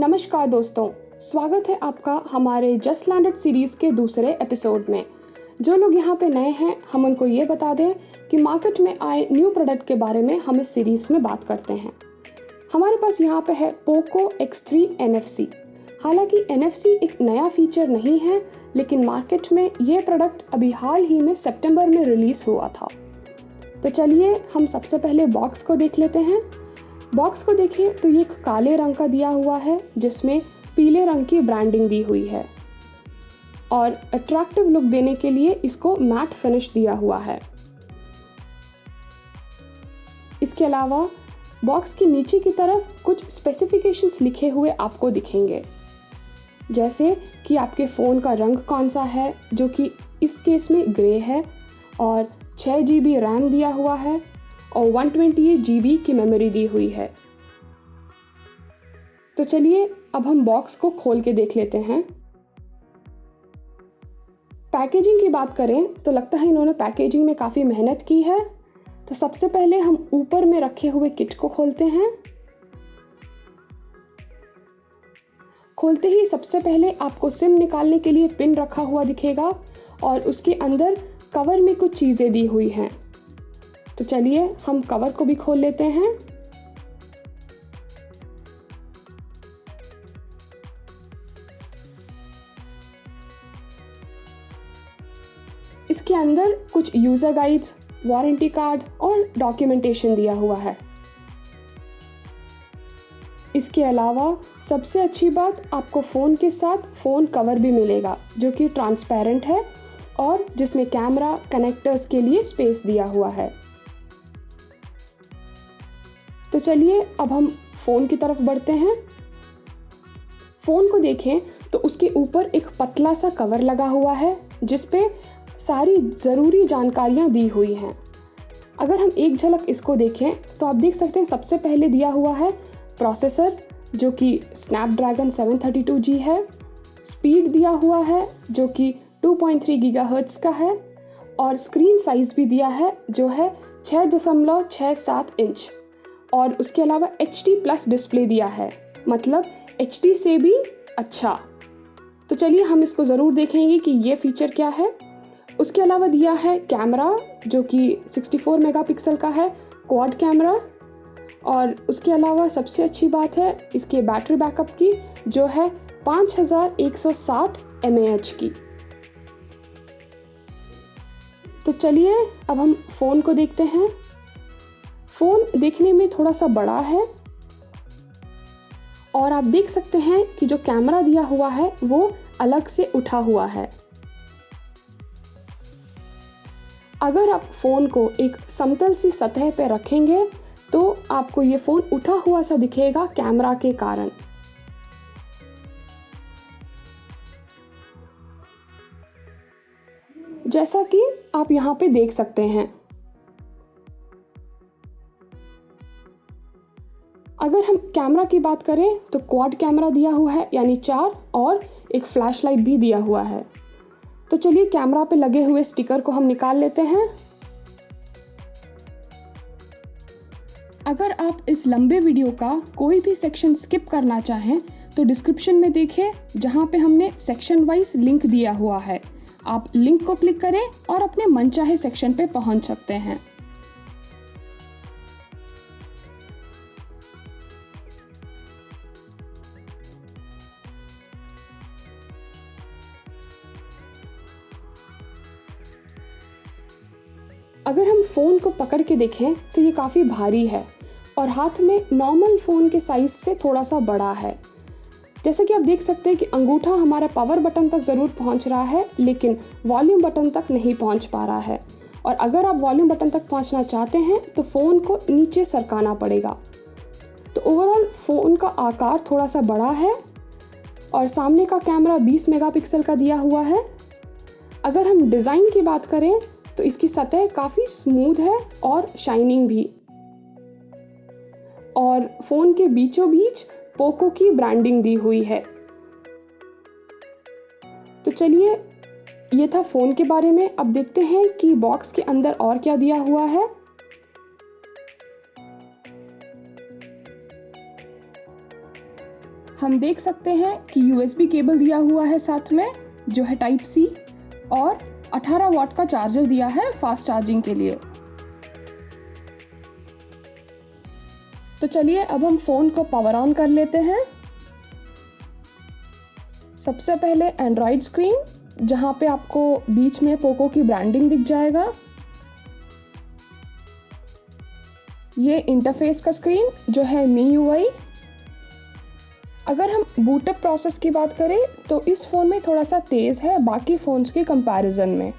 नमस्कार दोस्तों, स्वागत है आपका हमारे जस्ट लैंडेड सीरीज़ के दूसरे एपिसोड में। जो लोग यहाँ पे नए हैं, हम उनको ये बता दें कि मार्केट में आए न्यू प्रोडक्ट के बारे में हम इस सीरीज़ में बात करते हैं। हमारे पास यहाँ पे है पोको X3 NFC। हालांकि NFC एक नया फीचर नहीं है, लेकिन मार्केट में ये प्रोडक्ट अभी हाल ही में सितंबर में रिलीज़ हुआ था। तो चलिए हम सबसे पहले बॉक्स को देख लेते हैं। बॉक्स को देखें तो ये एक काले रंग का दिया हुआ है जिसमें पीले रंग की ब्रांडिंग दी हुई है और अट्रैक्टिव लुक देने के लिए इसको मैट फिनिश दिया हुआ है। इसके अलावा बॉक्स के नीचे की तरफ कुछ स्पेसिफिकेशंस लिखे हुए आपको दिखेंगे, जैसे कि आपके फ़ोन का रंग कौन सा है, जो कि इस केस में ग्रे है, और 6 GB रैम दिया हुआ है और 128 GB की मेमोरी दी हुई है। तो चलिए अब हम बॉक्स को खोल के देख लेते हैं। पैकेजिंग की बात करें तो लगता है इन्होंने पैकेजिंग में काफ़ी मेहनत की है। तो सबसे पहले हम ऊपर में रखे हुए किट को खोलते हैं। खोलते ही सबसे पहले आपको सिम निकालने के लिए पिन रखा हुआ दिखेगा और उसके अंदर कवर में कुछ चीज़ें दी हुई हैं। तो चलिए हम कवर को भी खोल लेते हैं। इसके अंदर कुछ यूज़र गाइड्स, वारंटी कार्ड और डॉक्यूमेंटेशन दिया हुआ है। इसके अलावा सबसे अच्छी बात, आपको फ़ोन के साथ फ़ोन कवर भी मिलेगा जो कि ट्रांसपेरेंट है और जिसमें कैमरा कनेक्टर्स के लिए स्पेस दिया हुआ है। तो चलिए अब हम फ़ोन की तरफ बढ़ते हैं। फ़ोन को देखें तो उसके ऊपर एक पतला सा कवर लगा हुआ है जिस पे सारी ज़रूरी जानकारियाँ दी हुई हैं। अगर हम एक झलक इसको देखें तो आप देख सकते हैं सबसे पहले दिया हुआ है प्रोसेसर जो कि स्नैपड्रैगन 732G है। स्पीड दिया हुआ है जो कि 2.3 गीगाहर्ट्ज़ का है और स्क्रीन साइज़ भी दिया है जो है 6.67 इंच। और उसके अलावा HD+ डिस्प्ले दिया है, मतलब HD से भी अच्छा। तो चलिए हम इसको ज़रूर देखेंगे कि ये फीचर क्या है। उसके अलावा दिया है कैमरा जो कि 64 मेगापिक्सल का है, क्वाड कैमरा। और उसके अलावा सबसे अच्छी बात है इसके बैटरी बैकअप की जो है 5160 mAh की। तो चलिए अब हम फ़ोन को देखते हैं। फ़ोन देखने में थोड़ा सा बड़ा है और आप देख सकते हैं कि जो कैमरा दिया हुआ है वो अलग से उठा हुआ है। अगर आप फ़ोन को एक समतल सी सतह पर रखेंगे तो आपको ये फ़ोन उठा हुआ सा दिखेगा कैमरा के कारण। जैसा कि आप यहाँ पे देख सकते हैं। अगर हम कैमरा की बात करें तो क्वाड कैमरा दिया हुआ है, यानी 4, और एक फ्लैशलाइट भी दिया हुआ है। तो चलिए कैमरा पे लगे हुए स्टिकर को हम निकाल लेते हैं। अगर आप इस लंबे वीडियो का कोई भी सेक्शन स्किप करना चाहें तो डिस्क्रिप्शन में देखें, जहां पे हमने सेक्शन वाइज लिंक दिया हुआ है। आप लिंक को क्लिक करें और अपने मनचाहे सेक्शन पे पहुंच सकते हैं। अगर हम फ़ोन को पकड़ के देखें तो ये काफ़ी भारी है और हाथ में नॉर्मल फ़ोन के साइज़ से थोड़ा सा बड़ा है। जैसे कि आप देख सकते हैं कि अंगूठा हमारा पावर बटन तक ज़रूर पहुंच रहा है, लेकिन वॉल्यूम बटन तक नहीं पहुंच पा रहा है। और अगर आप वॉल्यूम बटन तक पहुंचना चाहते हैं तो फ़ोन को नीचे सरकाना पड़ेगा। तो ओवरऑल फ़ोन का आकार थोड़ा सा बड़ा है और सामने का कैमरा 20 मेगापिक्सल का दिया हुआ है। अगर हम डिज़ाइन की बात करें तो इसकी सतह काफ़ी स्मूथ है और शाइनिंग भी, और फ़ोन के बीचों बीच पोको की ब्रांडिंग दी हुई है। तो चलिए ये था फ़ोन के बारे में। अब देखते हैं कि बॉक्स के अंदर और क्या दिया हुआ है। हम देख सकते हैं कि USB केबल दिया हुआ है साथ में, जो है टाइप C, और 18 वाट का चार्जर दिया है फास्ट चार्जिंग के लिए। तो चलिए अब हम फ़ोन को पावर ऑन कर लेते हैं। सबसे पहले एंड्रॉयड स्क्रीन, जहाँ पे आपको बीच में पोको की ब्रांडिंग दिख जाएगा। ये इंटरफेस का स्क्रीन जो है MIUI। अगर हम बूटअप प्रोसेस की बात करें तो इस फ़ोन में थोड़ा सा तेज़ है बाकी फ़ोन्स के कंपैरिजन में,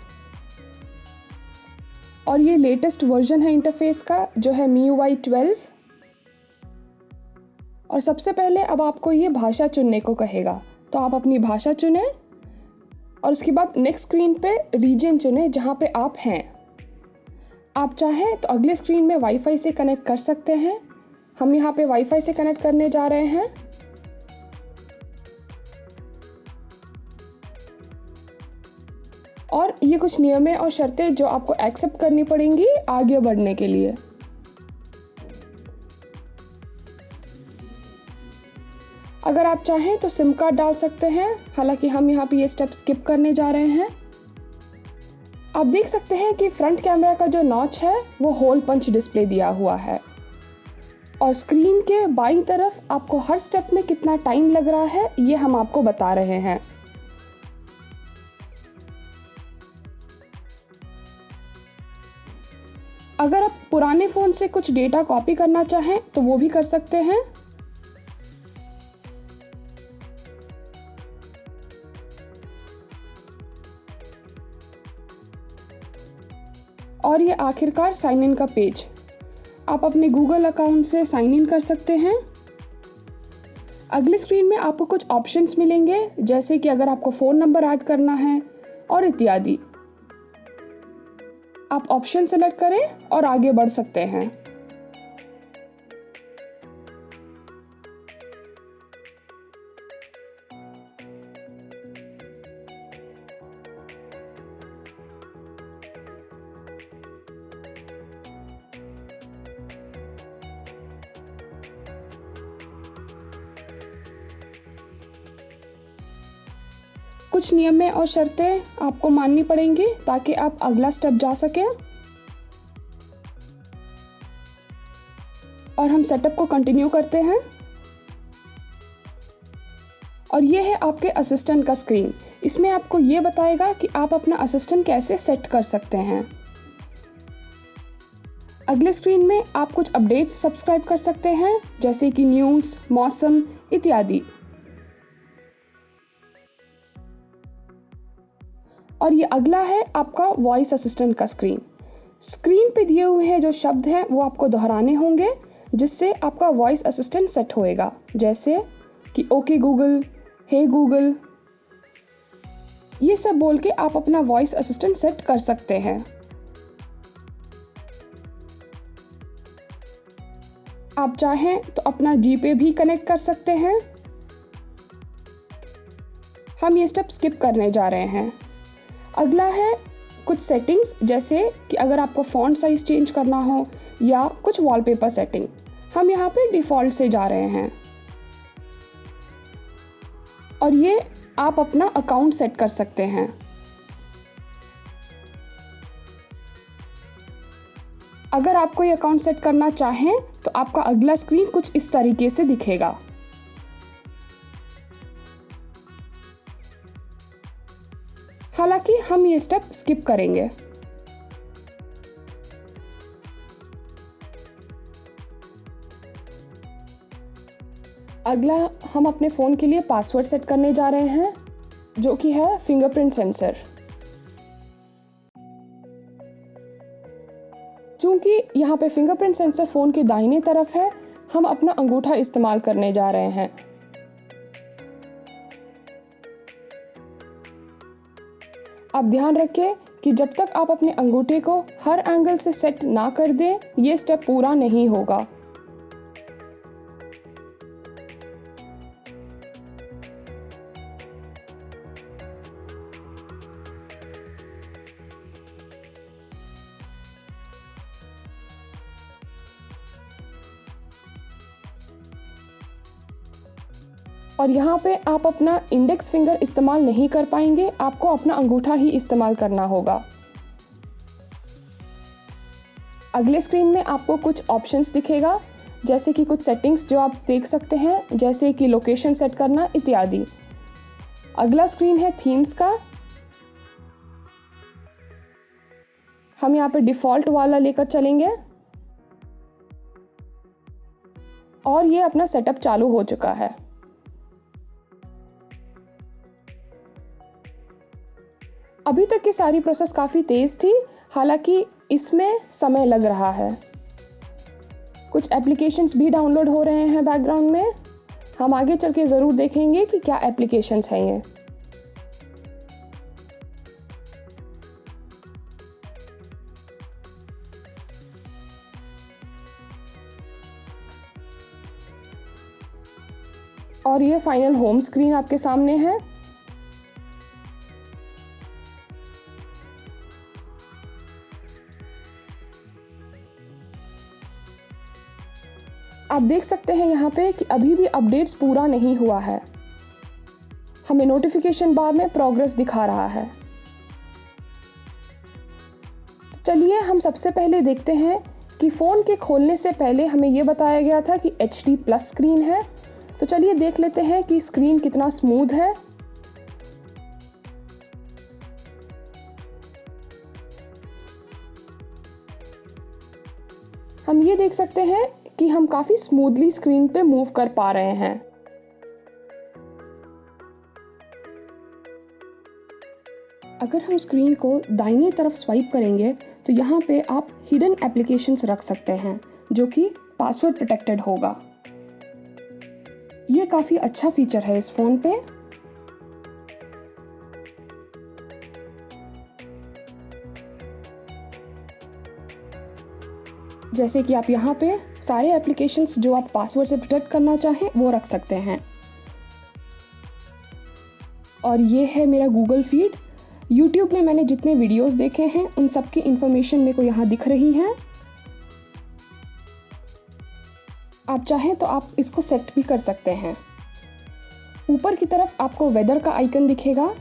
और ये लेटेस्ट वर्जन है इंटरफेस का जो है MIUI 12। और सबसे पहले अब आपको ये भाषा चुनने को कहेगा, तो आप अपनी भाषा चुनें और उसके बाद नेक्स्ट स्क्रीन पे रीजन चुनें जहाँ पे आप हैं। आप चाहें तो अगले स्क्रीन में वाईफाई से कनेक्ट कर सकते हैं। हम यहाँ पे वाईफाई से कनेक्ट करने जा रहे हैं। और ये कुछ नियमें और शर्तें जो आपको एक्सेप्ट करनी पड़ेंगी आगे बढ़ने के लिए। अगर आप चाहें तो सिम कार्ड डाल सकते हैं, हालांकि हम यहाँ पे ये स्टेप स्किप करने जा रहे हैं। आप देख सकते हैं कि फ्रंट कैमरा का जो नॉच है वो होल पंच डिस्प्ले दिया हुआ है, और स्क्रीन के बाईं तरफ आपको हर स्टेप में कितना टाइम लग रहा है ये हम आपको बता रहे हैं। अगर आप पुराने फ़ोन से कुछ डेटा कॉपी करना चाहें तो वो भी कर सकते हैं। और ये आखिरकार साइन इन का पेज, आप अपने गूगल अकाउंट से साइन इन कर सकते हैं। अगली स्क्रीन में आपको कुछ ऑप्शंस मिलेंगे, जैसे कि अगर आपको फ़ोन नंबर ऐड करना है और इत्यादि। आप ऑप्शन सेलेक्ट करें और आगे बढ़ सकते हैं। कुछ नियमें और शर्तें आपको माननी पड़ेंगी ताकि आप अगला स्टेप जा सकें। और हम सेटअप को कंटिन्यू करते हैं। और ये है आपके असिस्टेंट का स्क्रीन। इसमें आपको ये बताएगा कि आप अपना असिस्टेंट कैसे सेट कर सकते हैं। अगले स्क्रीन में आप कुछ अपडेट्स सब्सक्राइब कर सकते हैं, जैसे कि न्यूज़, मौसम इत्यादि। और ये अगला है आपका वॉइस असिस्टेंट का स्क्रीन। स्क्रीन पे दिए हुए हैं जो शब्द हैं वो आपको दोहराने होंगे, जिससे आपका वॉइस असिस्टेंट सेट होएगा, जैसे कि ओके गूगल, हे गूगल, ये सब बोल के आप अपना वॉइस असिस्टेंट सेट कर सकते हैं। आप चाहें तो अपना जीपे भी कनेक्ट कर सकते हैं। हम ये स्टेप स्किप करने जा रहे हैं। अगला है कुछ सेटिंग्स, जैसे कि अगर आपको फ़ॉन्ट साइज चेंज करना हो या कुछ वॉलपेपर सेटिंग। हम यहाँ पे डिफ़ॉल्ट से जा रहे हैं, और ये आप अपना अकाउंट सेट कर सकते हैं। अगर आपको ये अकाउंट सेट करना चाहें तो आपका अगला स्क्रीन कुछ इस तरीके से दिखेगा। हालांकि हम ये स्टेप स्किप करेंगे। अगला हम अपने फ़ोन के लिए पासवर्ड सेट करने जा रहे हैं, जो कि है फिंगरप्रिंट सेंसर। चूंकि यहाँ पे फिंगरप्रिंट सेंसर फ़ोन के दाहिने तरफ है, हम अपना अंगूठा इस्तेमाल करने जा रहे हैं। आप ध्यान रखें कि जब तक आप अपने अंगूठे को हर एंगल से सेट ना कर दें, ये स्टेप पूरा नहीं होगा। और यहाँ पे आप अपना इंडेक्स फिंगर इस्तेमाल नहीं कर पाएंगे, आपको अपना अंगूठा ही इस्तेमाल करना होगा। अगले स्क्रीन में आपको कुछ ऑप्शंस दिखेगा, जैसे कि कुछ सेटिंग्स जो आप देख सकते हैं, जैसे कि लोकेशन सेट करना इत्यादि। अगला स्क्रीन है थीम्स का। हम यहाँ पे डिफ़ॉल्ट वाला लेकर चलेंगे और ये अपना सेटअप चालू हो चुका है। अभी तक की सारी प्रोसेस काफ़ी तेज़ थी, हालांकि इसमें समय लग रहा है। कुछ एप्लीकेशंस भी डाउनलोड हो रहे हैं बैकग्राउंड में। हम आगे चल के ज़रूर देखेंगे कि क्या एप्लीकेशंस हैं ये। और ये फाइनल होम स्क्रीन आपके सामने है। आप देख सकते हैं यहाँ पे कि अभी भी अपडेट्स पूरा नहीं हुआ है। हमें नोटिफिकेशन बार में प्रोग्रेस दिखा रहा है। तो चलिए हम सबसे पहले देखते हैं कि फ़ोन के खोलने से पहले हमें ये बताया गया था कि HD+ स्क्रीन है। तो चलिए देख लेते हैं कि स्क्रीन कितना स्मूथ है। हम ये देख सकते हैं कि हम काफ़ी स्मूथली स्क्रीन पे मूव कर पा रहे हैं। अगर हम स्क्रीन को दाहिने तरफ स्वाइप करेंगे तो यहाँ पे आप हिडन एप्लीकेशंस रख सकते हैं, जो कि पासवर्ड प्रोटेक्टेड होगा। ये काफ़ी अच्छा फीचर है इस फ़ोन पे। जैसे कि आप यहाँ पे सारे एप्लीकेशंस जो आप पासवर्ड से प्रोटेक्ट करना चाहें वो रख सकते हैं। और ये है मेरा गूगल फीड। यूट्यूब में मैंने जितने वीडियोस देखे हैं उन सब की इंफॉर्मेशन मेरे को यहाँ दिख रही है। आप चाहें तो आप इसको सेट भी कर सकते हैं। ऊपर की तरफ आपको वेदर का आइकन दिखेगा।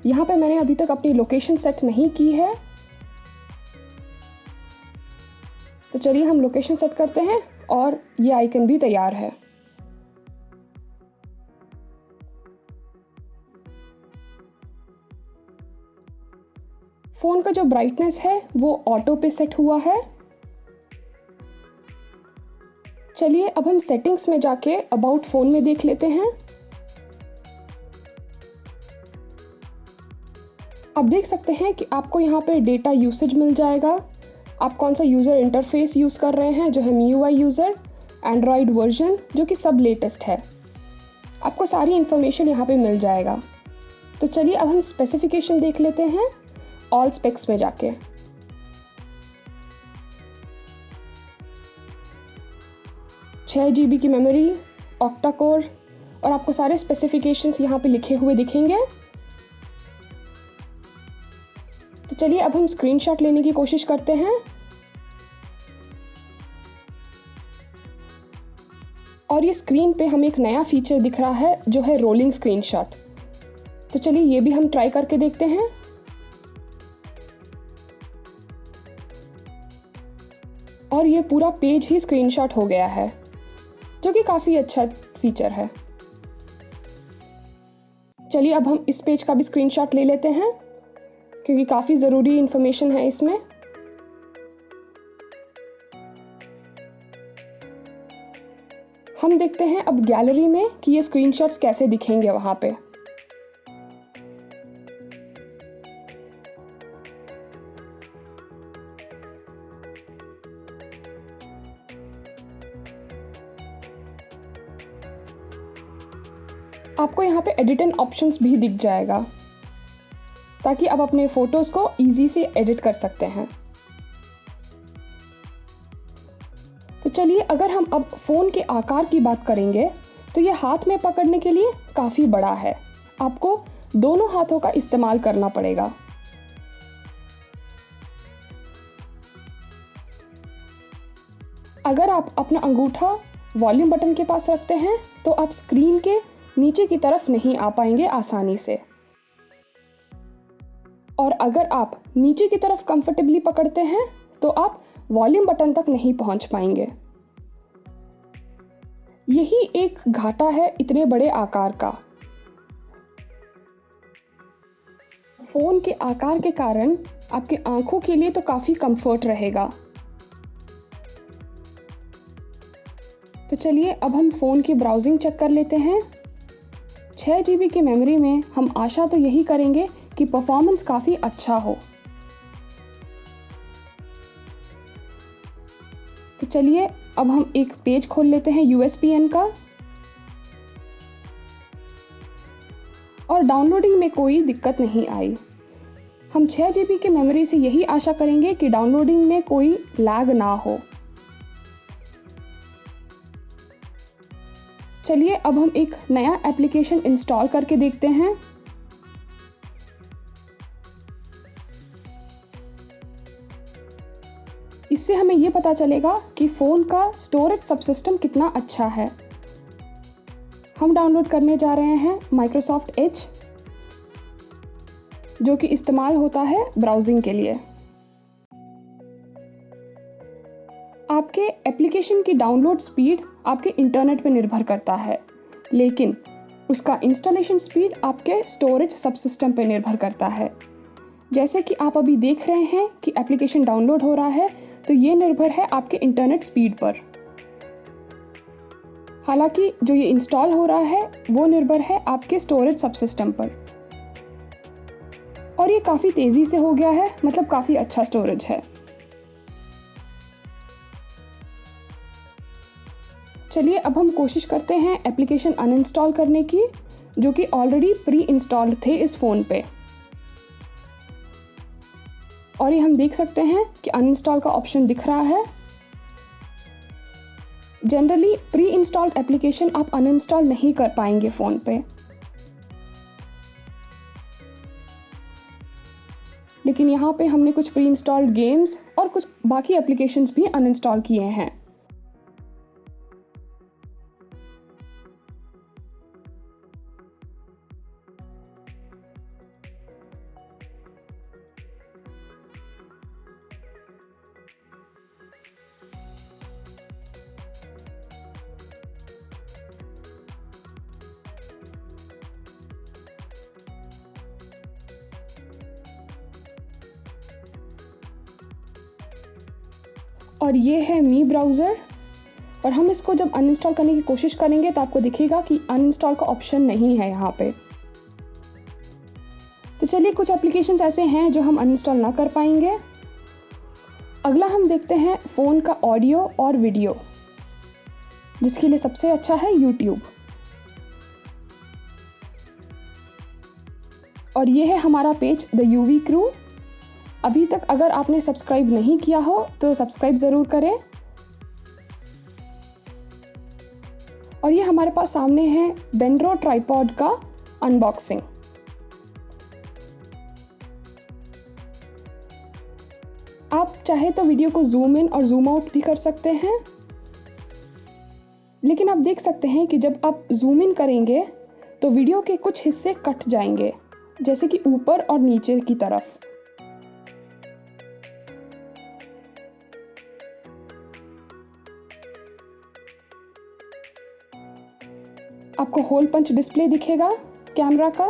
यहाँ पे मैंने अभी तक अपनी लोकेशन सेट नहीं की है, तो चलिए हम लोकेशन सेट करते हैं और ये आइकन भी तैयार है। फ़ोन का जो ब्राइटनेस है वो ऑटो पे सेट हुआ है। चलिए अब हम सेटिंग्स में जाके अबाउट फ़ोन में देख लेते हैं। आप देख सकते हैं कि आपको यहाँ पे डेटा यूसेज मिल जाएगा, आप कौन सा यूज़र इंटरफेस यूज़ कर रहे हैं, जो है MIUI यूज़र, एंड्रॉयड वर्जन जो कि सब लेटेस्ट है। आपको सारी इन्फॉर्मेशन यहाँ पे मिल जाएगा। तो चलिए अब हम स्पेसिफिकेशन देख लेते हैं ऑल स्पेक्स में जाके। छः GB की मेमोरी, ऑक्टा कोर, और आपको सारे स्पेसिफिकेशंस यहाँ पे लिखे हुए दिखेंगे। तो चलिए अब हम स्क्रीनशॉट लेने की कोशिश करते हैं। और ये स्क्रीन पे हमें एक नया फीचर दिख रहा है जो है रोलिंग स्क्रीनशॉट। तो चलिए ये भी हम ट्राई करके देखते हैं। और ये पूरा पेज ही स्क्रीनशॉट हो गया है, जो कि काफ़ी अच्छा फीचर है। चलिए अब हम इस पेज का भी स्क्रीनशॉट ले लेते हैं, क्योंकि काफ़ी ज़रूरी इंफॉर्मेशन है इसमें। हम देखते हैं अब गैलरी में कि ये स्क्रीनशॉट्स कैसे दिखेंगे वहाँ पे। आपको यहाँ पे एडिट एंड ऑप्शंस भी दिख जाएगा, ताकि आप अपने फ़ोटोज़ को इजी से एडिट कर सकते हैं। तो चलिए अगर हम अब फ़ोन के आकार की बात करेंगे तो ये हाथ में पकड़ने के लिए काफ़ी बड़ा है। आपको दोनों हाथों का इस्तेमाल करना पड़ेगा। अगर आप अपना अंगूठा वॉल्यूम बटन के पास रखते हैं तो आप स्क्रीन के नीचे की तरफ नहीं आ पाएंगे आसानी से। और अगर आप नीचे की तरफ कंफर्टेबली पकड़ते हैं तो आप वॉल्यूम बटन तक नहीं पहुंच पाएंगे। यही एक घाटा है इतने बड़े आकार का। फ़ोन के आकार के कारण आपके आंखों के लिए तो काफ़ी कंफर्ट रहेगा। तो चलिए अब हम फ़ोन की ब्राउजिंग चेक कर लेते हैं। 6 GB की मेमोरी में हम आशा तो यही करेंगे कि परफॉर्मेंस काफ़ी अच्छा हो। तो चलिए अब हम एक पेज खोल लेते हैं USBN का। और डाउनलोडिंग में कोई दिक्कत नहीं आई। हम 6 GB की मेमोरी से यही आशा करेंगे कि डाउनलोडिंग में कोई लैग ना हो। चलिए अब हम एक नया एप्लीकेशन इंस्टॉल करके देखते हैं। इससे हमें ये पता चलेगा कि फ़ोन का स्टोरेज सबसिस्टम कितना अच्छा है। हम डाउनलोड करने जा रहे हैं माइक्रोसॉफ्ट एज, जो कि इस्तेमाल होता है ब्राउजिंग के लिए। आपके एप्लीकेशन की डाउनलोड स्पीड आपके इंटरनेट पर निर्भर करता है, लेकिन उसका इंस्टॉलेशन स्पीड आपके स्टोरेज सबसिस्टम पर निर्भर करता है। जैसे कि आप अभी देख रहे हैं कि एप्लीकेशन डाउनलोड हो रहा है, तो ये निर्भर है आपके इंटरनेट स्पीड पर। हालांकि जो ये इंस्टॉल हो रहा है वो निर्भर है आपके स्टोरेज सबसिस्टम पर। और ये काफ़ी तेज़ी से हो गया है, मतलब काफ़ी अच्छा स्टोरेज है। चलिए अब हम कोशिश करते हैं एप्लीकेशन अनइंस्टॉल करने की, जो कि ऑलरेडी प्री इंस्टॉल्ड थे इस फ़ोन पे। और ये हम देख सकते हैं कि अनइंस्टॉल का ऑप्शन दिख रहा है। जनरली प्री इंस्टॉल्ड एप्लीकेशन आप अनइंस्टॉल नहीं कर पाएंगे फ़ोन पे, लेकिन यहाँ पे हमने कुछ प्री इंस्टॉल्ड गेम्स और कुछ बाकी एप्लीकेशंस भी अनइंस्टॉल किए हैं। और ये है मी ब्राउज़र। और हम इसको जब अनइंस्टॉल करने की कोशिश करेंगे तो आपको दिखेगा कि अनइंस्टॉल का ऑप्शन नहीं है यहाँ पे। तो चलिए कुछ एप्लीकेशंस ऐसे हैं जो हम अनइंस्टॉल ना कर पाएंगे। अगला हम देखते हैं फ़ोन का ऑडियो और वीडियो, जिसके लिए सबसे अच्छा है यूट्यूब। और ये है हमारा पेज द यूवी क्रू। अभी तक अगर आपने सब्सक्राइब नहीं किया हो तो सब्सक्राइब ज़रूर करें। और ये हमारे पास सामने है बेंड्रो ट्राइपॉड का अनबॉक्सिंग। आप चाहे तो वीडियो को जूम इन और जूम आउट भी कर सकते हैं, लेकिन आप देख सकते हैं कि जब आप जूम इन करेंगे तो वीडियो के कुछ हिस्से कट जाएंगे, जैसे कि ऊपर और नीचे की तरफ। आपको होल पंच डिस्प्ले दिखेगा कैमरा का।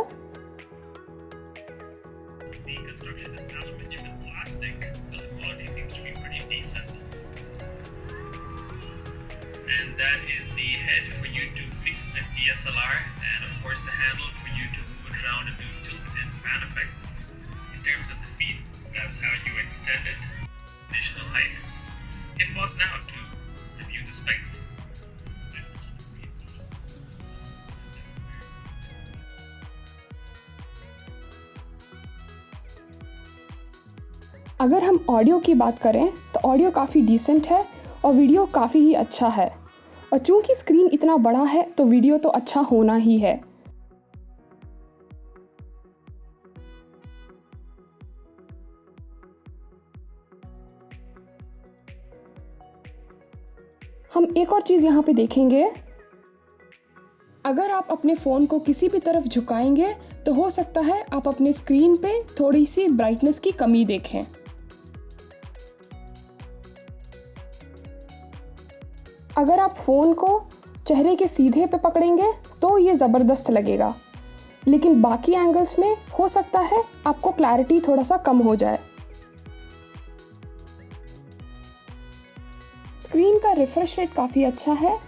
And that is the head for you to fix a DSLR, and of course the handle for you to move it around and do tilt and pan effects. In terms of the feet, that's how you extend it. Additional height. Hit pause now to review the specs. अगर हम audio की बात करें तो audio काफ़ी decent है और video काफ़ी ही अच्छा है। और चूंकि स्क्रीन इतना बड़ा है तो वीडियो तो अच्छा होना ही है। हम एक और चीज़ यहाँ पे देखेंगे। अगर आप अपने फ़ोन को किसी भी तरफ झुकाएंगे तो हो सकता है आप अपने स्क्रीन पे थोड़ी सी ब्राइटनेस की कमी देखें। अगर आप फ़ोन को चेहरे के सीधे पे पकड़ेंगे तो ये ज़बरदस्त लगेगा, लेकिन बाकी एंगल्स में हो सकता है आपको क्लैरिटी थोड़ा सा कम हो जाए। स्क्रीन का रिफ्रेश रेट काफ़ी अच्छा है।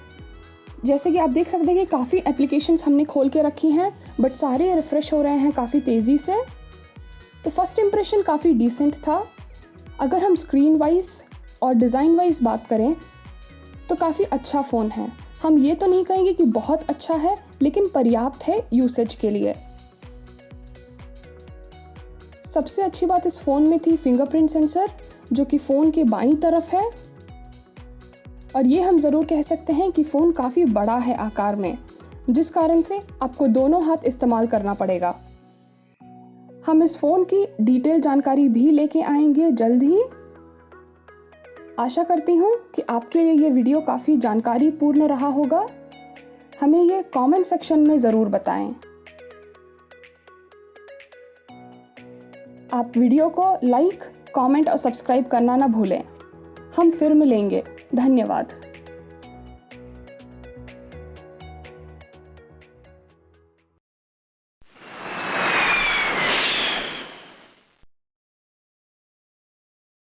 जैसे कि आप देख सकते हैं कि काफ़ी एप्लीकेशंस हमने खोल के रखी हैं, बट सारे रिफ़्रेश हो रहे हैं काफ़ी तेज़ी से। तो फर्स्ट इम्प्रेशन काफ़ी डिसेंट था। अगर हम स्क्रीन वाइज और डिज़ाइन वाइज बात करें तो काफ़ी अच्छा फ़ोन है। हम ये तो नहीं कहेंगे कि बहुत अच्छा है, लेकिन पर्याप्त है यूसेज के लिए। सबसे अच्छी बात इस फ़ोन में थी फिंगरप्रिंट सेंसर, जो कि फ़ोन के बाईं तरफ है। और ये हम ज़रूर कह सकते हैं कि फ़ोन काफ़ी बड़ा है आकार में, जिस कारण से आपको दोनों हाथ इस्तेमाल करना पड़ेगा। हम इस फ़ोन की डिटेल जानकारी भी लेके आएंगे जल्द ही। आशा करती हूँ कि आपके लिए ये वीडियो काफ़ी जानकारीपूर्ण रहा होगा। हमें ये कमेंट सेक्शन में ज़रूर बताएं। आप वीडियो को लाइक, कमेंट और सब्सक्राइब करना ना भूलें। हम फिर मिलेंगे। धन्यवाद।